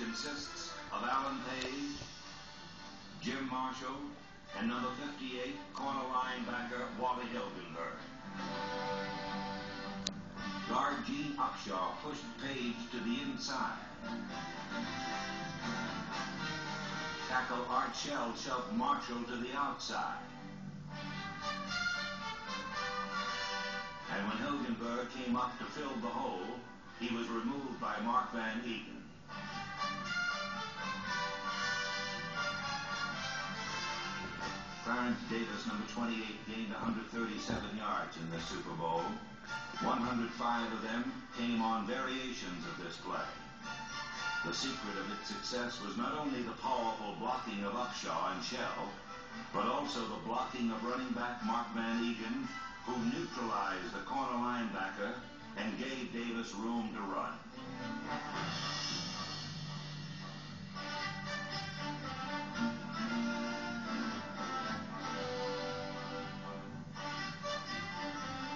consists of Alan Page, Jim Marshall, and number 58, corner linebacker Wally Hilgenberg. Guard Gene Upshaw pushed Page to the inside. Tackle Art Shell shoved Marshall to the outside. And when Hilgenberg came up to fill the hole, he was removed by Mark Van Eaton. Clarence Davis, number 28, gained 137 yards in this Super Bowl. 105 of them came on variations of this play. The secret of its success was not only the powerful blocking of Upshaw and Shell, but also the blocking of running back Mark Van Eaton, who neutralized the corner linebacker and gave Davis room to run.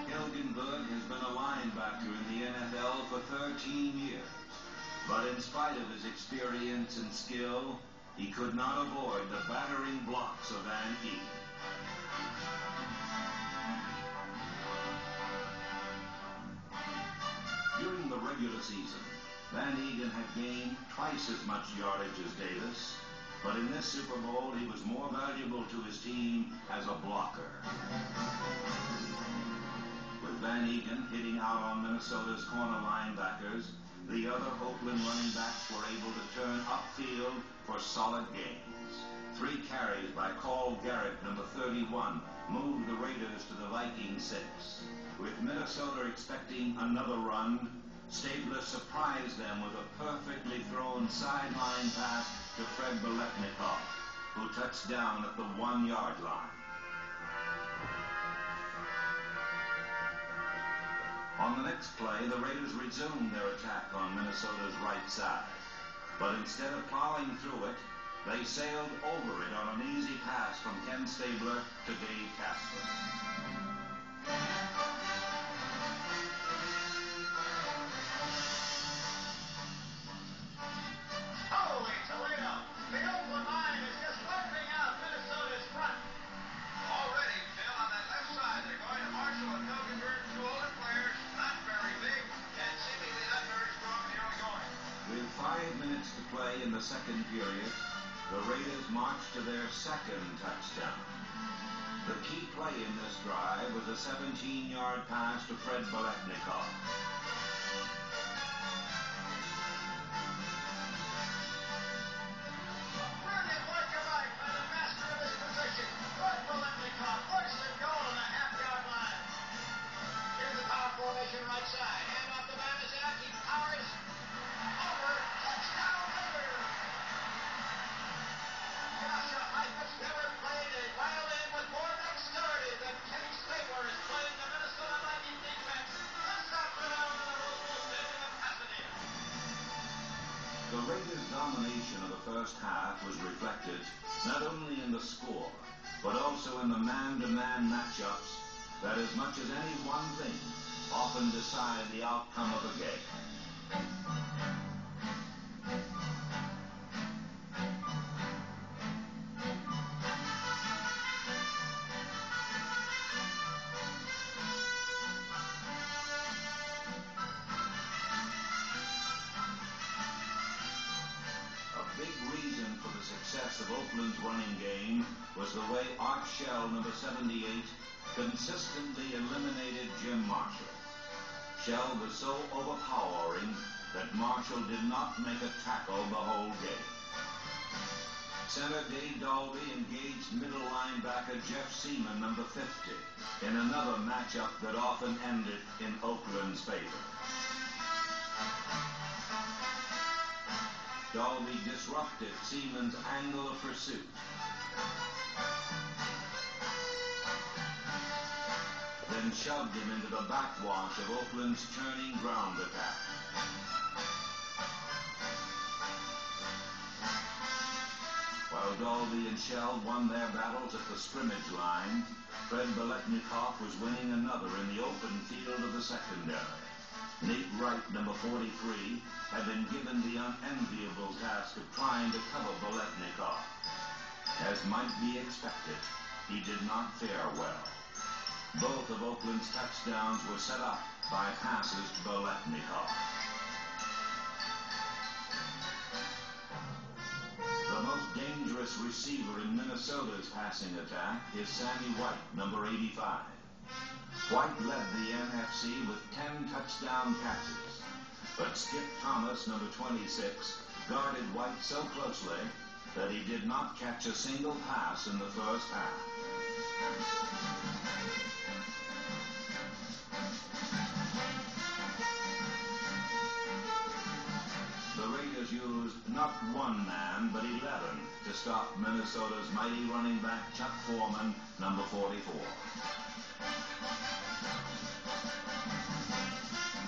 Hilgenberg has been a linebacker in the NFL for 13 years. But in spite of his experience and skill, he could not avoid the battering blocks of Van Eaton. During the regular season, Van Eaton had gained twice as much yardage as Davis, but in this Super Bowl, he was more valuable to his team as a blocker. With Van Eaton hitting out on Minnesota's corner linebackers, the other Oakland running backs were able to turn upfield for solid gains. 3 carries by Carl Garrett, number 31, moved the Raiders to the Viking 6. With Minnesota expecting another run, Stabler surprised them with a perfectly thrown sideline pass to Fred Biletnikoff, who touched down at the 1-yard line. On the next play, the Raiders resumed their attack on Minnesota's right side. But instead of plowing through it, they sailed over it on an easy pass from Ken Stabler to Dave Casper. Holy Toledo! The Oakland line is just whipping out Minnesota's front. Already, Phil, on that left side, they're going to Marshall and Hilgenberg, 2 older players, not very big, and seemingly not very strong in the early going. With 5 minutes to play in the second period, the Raiders marched to their second touchdown. The key play in this drive was a 17-yard pass to Fred Biletnikoff. Brilliant work of right by the master of his position, Fred Biletnikoff, first and goal on the half-yard line. Here's the power formation right side. Hand off to Banaszak. He powers over. Touchdown Raiders! Joshua Heifetz never played a violin with more dexterity than Kenny Stabler is playing the Minnesota Viking defense. This afternoon in the Rose Bowl Stadium of Pasadena. The Raiders' domination of the first half was reflected not only in the score, but also in the man-to-man matchups that, as much as any one thing, often decide the outcome of a game. A big reason for the success of Oakland's running game was the way Art Shell, number 78, consistently eliminated Jim Marshall. Shell was so overpowering that Marshall did not make a tackle the whole game. Center Dave Dalby engaged middle linebacker Jeff Seaman, number 50, in another matchup that often ended in Oakland's favor. Dalby disrupted Seaman's angle of pursuit. Then shoved him into the backwash of Oakland's turning ground attack. While Dalby and Shell won their battles at the scrimmage line, Fred Biletnikoff was winning another in the open field of the secondary. Nate Wright, number 43, had been given the unenviable task of trying to cover Biletnikoff. As might be expected, he did not fare well. Both of Oakland's touchdowns were set up by passes to Biletnikoff. The most dangerous receiver in Minnesota's passing attack is Sammy White, number 85. White led the NFC with 10 touchdown catches, but Skip Thomas, number 26, guarded White so closely that he did not catch a single pass in the first half. The Raiders used not one man, but 11 to stop Minnesota's mighty running back Chuck Foreman, number 44.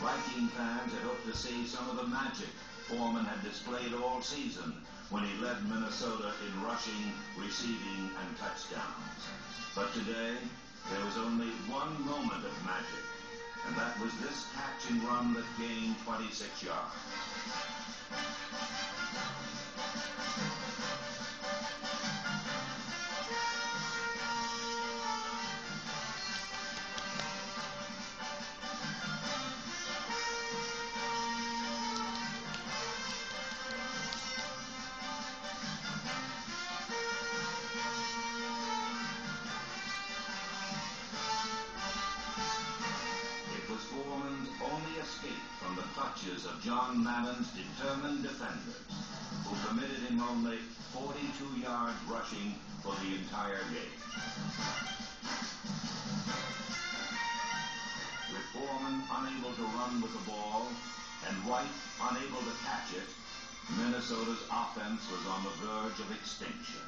Viking fans had hoped to see some of the magic Foreman had displayed all season when he led Minnesota in rushing, receiving, and touchdowns. But today, there was only one moment of magic, and that was this catch and run that gained 26 yards. From the clutches of John Madden's determined defenders, who permitted him only 42 yards rushing for the entire game. With Foreman unable to run with the ball and White unable to catch it, Minnesota's offense was on the verge of extinction.